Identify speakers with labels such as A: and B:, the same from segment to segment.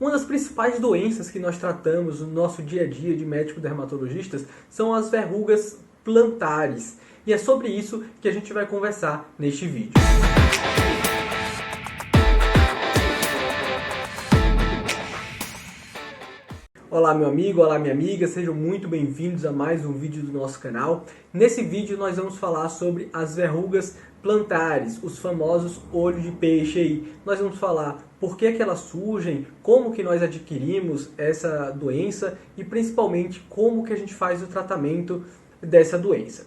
A: Uma das principais doenças que nós tratamos no nosso dia a dia de médico dermatologistas são as verrugas plantares. E é sobre isso que a gente vai conversar neste vídeo. Olá meu amigo, olá minha amiga, sejam muito bem-vindos a mais um vídeo do nosso canal. Nesse vídeo nós vamos falar sobre as verrugas plantares, os famosos olhos de peixe aí. Nós vamos falar por que elas surgem, como que nós adquirimos essa doença e principalmente como que a gente faz o tratamento dessa doença.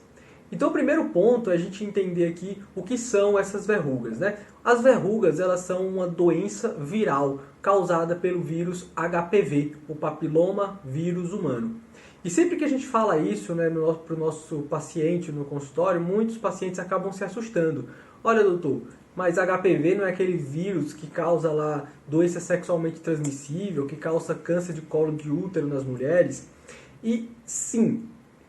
A: Então o primeiro ponto é a gente entender aqui o que são essas verrugas, né? As verrugas, elas são uma doença viral causada pelo vírus HPV, o papiloma vírus humano. E sempre que a gente fala isso, né, para o nosso paciente no consultório, muitos pacientes acabam se assustando. Olha, doutor, mas HPV não é aquele vírus que causa lá doença sexualmente transmissível, que causa câncer de colo de útero nas mulheres? E sim,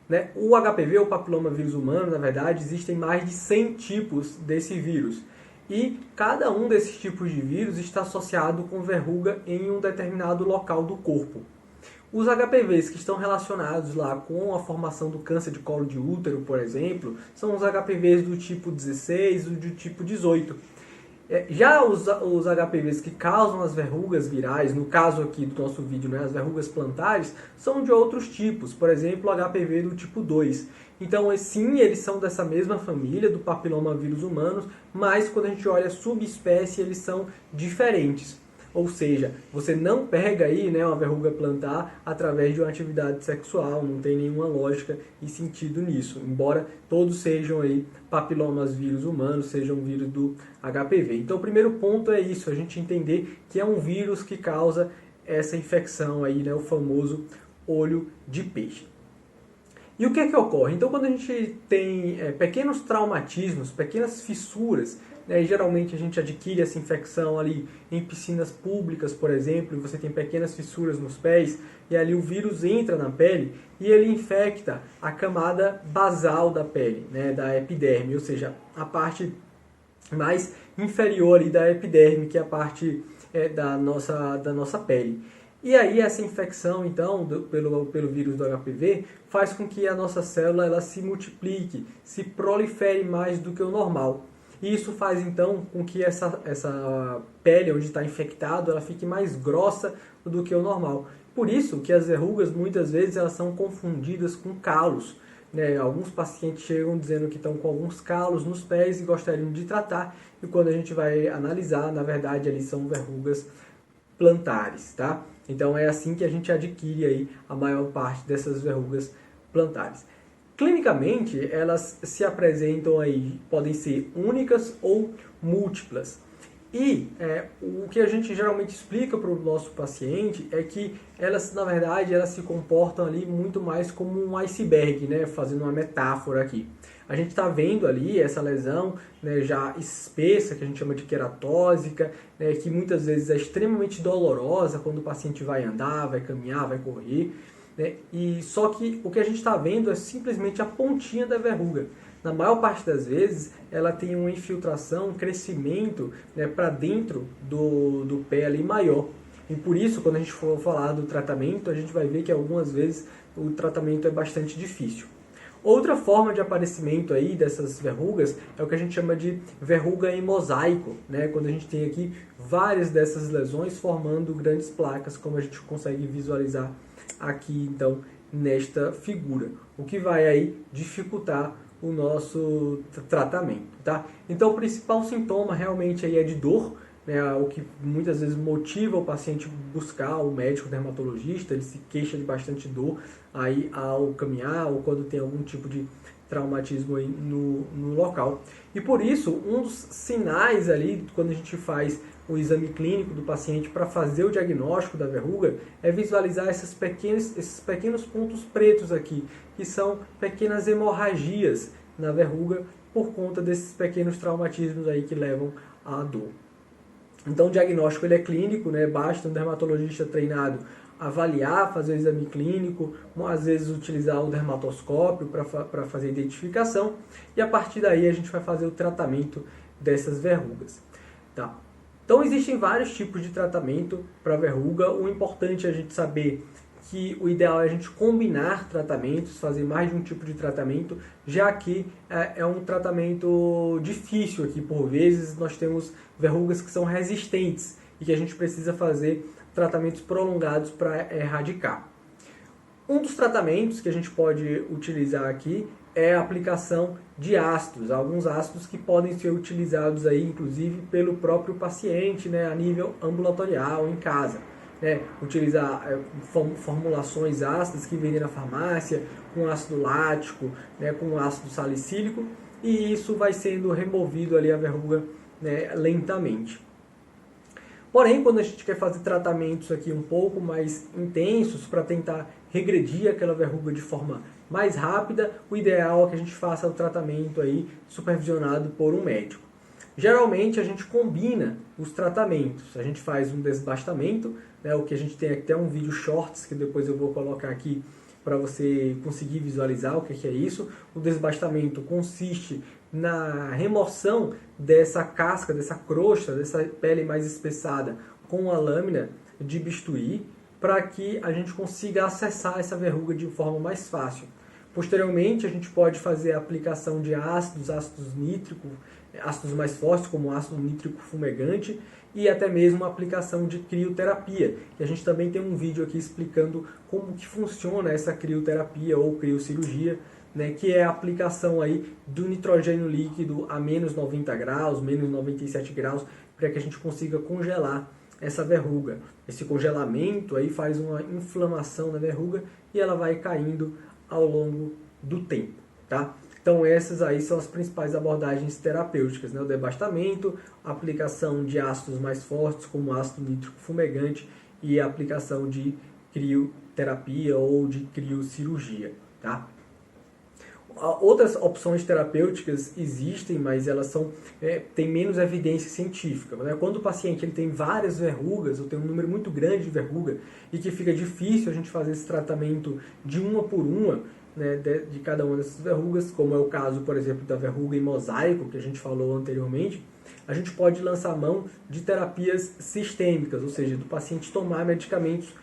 A: né? O HPV, o papiloma vírus humano, na verdade, existem mais de 100 tipos desse vírus. E cada um desses tipos de vírus está associado com verruga em um determinado local do corpo. Os HPVs que estão relacionados lá com a formação do câncer de colo de útero, por exemplo, são os HPVs do tipo 16 e do tipo 18. Já os HPVs que causam as verrugas virais, no caso aqui do nosso vídeo, né, as verrugas plantares, são de outros tipos, por exemplo, o HPV do tipo 2. Então, sim, eles são dessa mesma família, do papiloma vírus humanos, mas quando a gente olha a subespécie, eles são diferentes. Ou seja, você não pega aí, né, uma verruga plantar através de uma atividade sexual, não tem nenhuma lógica e sentido nisso, embora todos sejam aí papilomas vírus humanos, sejam vírus do HPV. Então o primeiro ponto é isso, a gente entender que é um vírus que causa essa infecção aí, né, o famoso olho de peixe. E o que é que ocorre? Então quando a gente tem pequenos traumatismos, pequenas fissuras, né, geralmente a gente adquire essa infecção ali em piscinas públicas, por exemplo, e você tem pequenas fissuras nos pés, e ali o vírus entra na pele e ele infecta a camada basal da pele, né, da epiderme, ou seja, a parte mais inferior ali da epiderme, que é a parte da nossa pele. E aí essa infecção, então, pelo vírus do HPV, faz com que a nossa célula ela se multiplique, se prolifere mais do que o normal. E isso faz, então, com que essa pele onde está infectado, ela fique mais grossa do que o normal. Por isso que as verrugas, muitas vezes, elas são confundidas com calos, né? Alguns pacientes chegam dizendo que estão com alguns calos nos pés e gostariam de tratar. E quando a gente vai analisar, na verdade, ali são verrugas plantares, tá? Então é assim que a gente adquire aí a maior parte dessas verrugas plantares. Clinicamente, elas se apresentam aí, podem ser únicas ou múltiplas. E o que a gente geralmente explica para o nosso paciente é que elas, na verdade, elas se comportam ali muito mais como um iceberg, né? Fazendo uma metáfora aqui. A gente está vendo ali essa lesão, né, já espessa, que a gente chama de queratósica, né, que muitas vezes é extremamente dolorosa quando o paciente vai andar, vai caminhar, vai correr. Né? E só que o que a gente está vendo é simplesmente a pontinha da verruga. Na maior parte das vezes, ela tem uma infiltração, um crescimento, né, para dentro do pé ali maior. E por isso, quando a gente for falar do tratamento, a gente vai ver que algumas vezes o tratamento é bastante difícil. Outra forma de aparecimento aí dessas verrugas é o que a gente chama de verruga em mosaico, né? Quando a gente tem aqui várias dessas lesões formando grandes placas, como a gente consegue visualizar aqui então nesta figura, o que vai aí dificultar o nosso tratamento, tá? Então o principal sintoma realmente aí é de dor, né? O que muitas vezes motiva o paciente buscar o médico dermatologista, ele se queixa de bastante dor aí ao caminhar ou quando tem algum tipo de traumatismo aí no local. E por isso, um dos sinais ali, quando a gente faz o exame clínico do paciente para fazer o diagnóstico da verruga, é visualizar esses pequenos pontos pretos aqui, que são pequenas hemorragias na verruga por conta desses pequenos traumatismos aí que levam à dor. Então o diagnóstico ele é clínico, né? Basta um dermatologista treinado avaliar, fazer o exame clínico, às vezes utilizar o dermatoscópio para fazer a identificação, e a partir daí a gente vai fazer o tratamento dessas verrugas. Tá? Então existem vários tipos de tratamento para verruga. O importante é a gente saber que o ideal é a gente combinar tratamentos, fazer mais de um tipo de tratamento, já que é um tratamento difícil aqui. Por vezes nós temos verrugas que são resistentes e que a gente precisa fazer tratamentos prolongados para erradicar. Um dos tratamentos que a gente pode utilizar aqui é a aplicação de ácidos, alguns ácidos que podem ser utilizados aí, inclusive, pelo próprio paciente, né, a nível ambulatorial, em casa. Né, utilizar formulações ácidas que vendem na farmácia, com ácido lático, né, com ácido salicílico, e isso vai sendo removido ali a verruga, né, lentamente. Porém, quando a gente quer fazer tratamentos aqui um pouco mais intensos para tentar regredir aquela verruga de forma mais rápida, o ideal é que a gente faça o tratamento aí supervisionado por um médico. Geralmente a gente combina os tratamentos, a gente faz um desbastamento, né, o que a gente tem até um vídeo shorts que depois eu vou colocar aqui para você conseguir visualizar o que é isso. O desbastamento consiste na remoção dessa casca, dessa crosta, dessa pele mais espessada com a lâmina de bisturi, para que a gente consiga acessar essa verruga de forma mais fácil. Posteriormente, a gente pode fazer a aplicação de ácidos nítricos, ácidos mais fortes, como o ácido nítrico fumegante, e até mesmo a aplicação de crioterapia. E a gente também tem um vídeo aqui explicando como que funciona essa crioterapia ou criocirurgia, né, que é a aplicação aí do nitrogênio líquido a menos 90 graus, menos 97 graus, para que a gente consiga congelar essa verruga. Esse congelamento aí faz uma inflamação na verruga e ela vai caindo ao longo do tempo, tá? Então essas aí são as principais abordagens terapêuticas, né? O desbastamento, a aplicação de ácidos mais fortes, como ácido nítrico fumegante, e a aplicação de crioterapia ou de criocirurgia, tá? Outras opções terapêuticas existem, mas elas têm menos evidência científica. Né? Quando o paciente ele tem várias verrugas, ou tem um número muito grande de verruga, e que fica difícil a gente fazer esse tratamento de uma por uma, né, de cada uma dessas verrugas, como é o caso, por exemplo, da verruga em mosaico, que a gente falou anteriormente, a gente pode lançar mão de terapias sistêmicas, ou seja, do paciente tomar medicamentos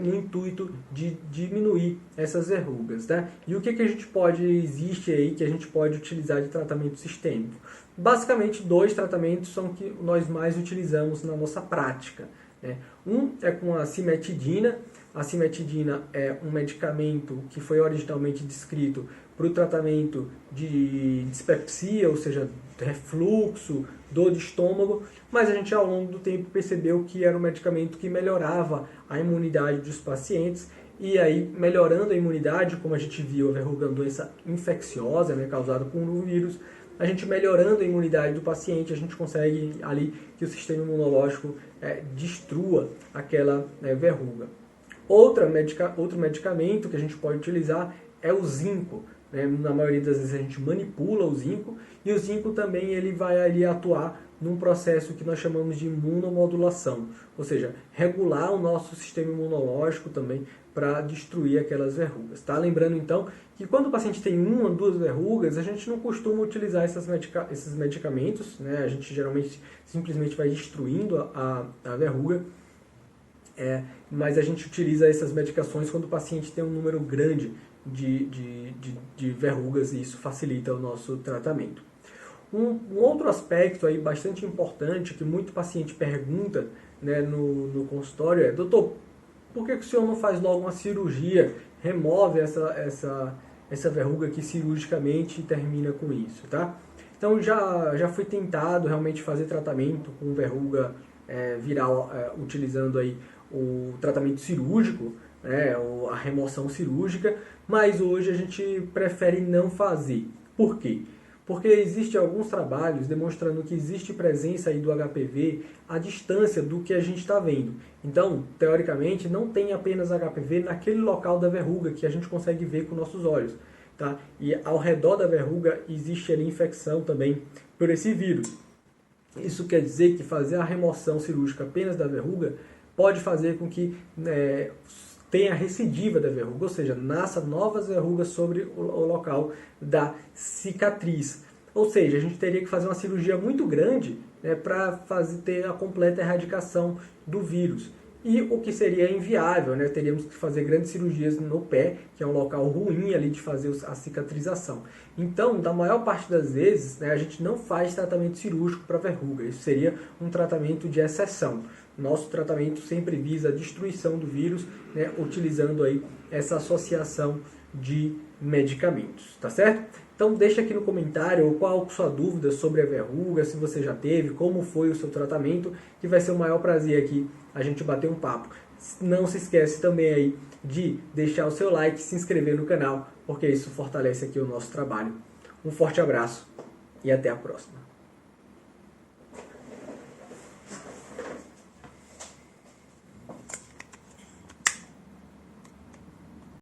A: no intuito de diminuir essas verrugas, né? E o que a gente existe aí que a gente pode utilizar de tratamento sistêmico? Basicamente, dois tratamentos são que nós mais utilizamos na nossa prática, né? Um é com a cimetidina. A cimetidina é um medicamento que foi originalmente descrito para o tratamento de dispepsia, ou seja, refluxo, dor de estômago, mas a gente ao longo do tempo percebeu que era um medicamento que melhorava a imunidade dos pacientes, e aí melhorando a imunidade, como a gente viu, a verruga é uma doença infecciosa, né, causada por um vírus, a gente melhorando a imunidade do paciente, a gente consegue ali que o sistema imunológico destrua aquela verruga. Outro medicamento que a gente pode utilizar é o zinco. Né? Na maioria das vezes a gente manipula o zinco, e o zinco também ele vai ali atuar num processo que nós chamamos de imunomodulação, ou seja, regular o nosso sistema imunológico também para destruir aquelas verrugas. Tá? Lembrando então que quando o paciente tem uma ou duas verrugas, a gente não costuma utilizar esses medicamentos, né? A gente geralmente simplesmente vai destruindo a verruga, mas a gente utiliza essas medicações quando o paciente tem um número grande de verrugas, e isso facilita o nosso tratamento. Um outro aspecto aí bastante importante que muito paciente pergunta, né, no consultório é: doutor, por que o senhor não faz logo uma cirurgia, remove essa verruga aqui cirurgicamente e termina com isso, tá? Então já foi tentado realmente fazer tratamento com verruga viral utilizando aí o tratamento cirúrgico, né, a remoção cirúrgica, mas hoje a gente prefere não fazer. Por quê? Porque existem alguns trabalhos demonstrando que existe presença aí do HPV à distância do que a gente está vendo. Então, teoricamente, não tem apenas HPV naquele local da verruga que a gente consegue ver com nossos olhos. Tá? E ao redor da verruga existe ali infecção também por esse vírus. Isso quer dizer que fazer a remoção cirúrgica apenas da verruga pode fazer com que tenha recidiva da verruga, ou seja, nasça novas verrugas sobre o local da cicatriz. Ou seja, a gente teria que fazer uma cirurgia muito grande né, para ter a completa erradicação do vírus. E o que seria inviável, né? Teríamos que fazer grandes cirurgias no pé, que é um local ruim ali de fazer a cicatrização. Então, da maior parte das vezes, né, a gente não faz tratamento cirúrgico para verruga. Isso seria um tratamento de exceção. Nosso tratamento sempre visa a destruição do vírus, né, utilizando aí essa associação de medicamentos, tá certo? Então deixa aqui no comentário qual a sua dúvida sobre a verruga, se você já teve, como foi o seu tratamento, que vai ser o maior prazer aqui a gente bater um papo. Não se esquece também aí de deixar o seu like, se inscrever no canal, porque isso fortalece aqui o nosso trabalho. Um forte abraço e até a próxima.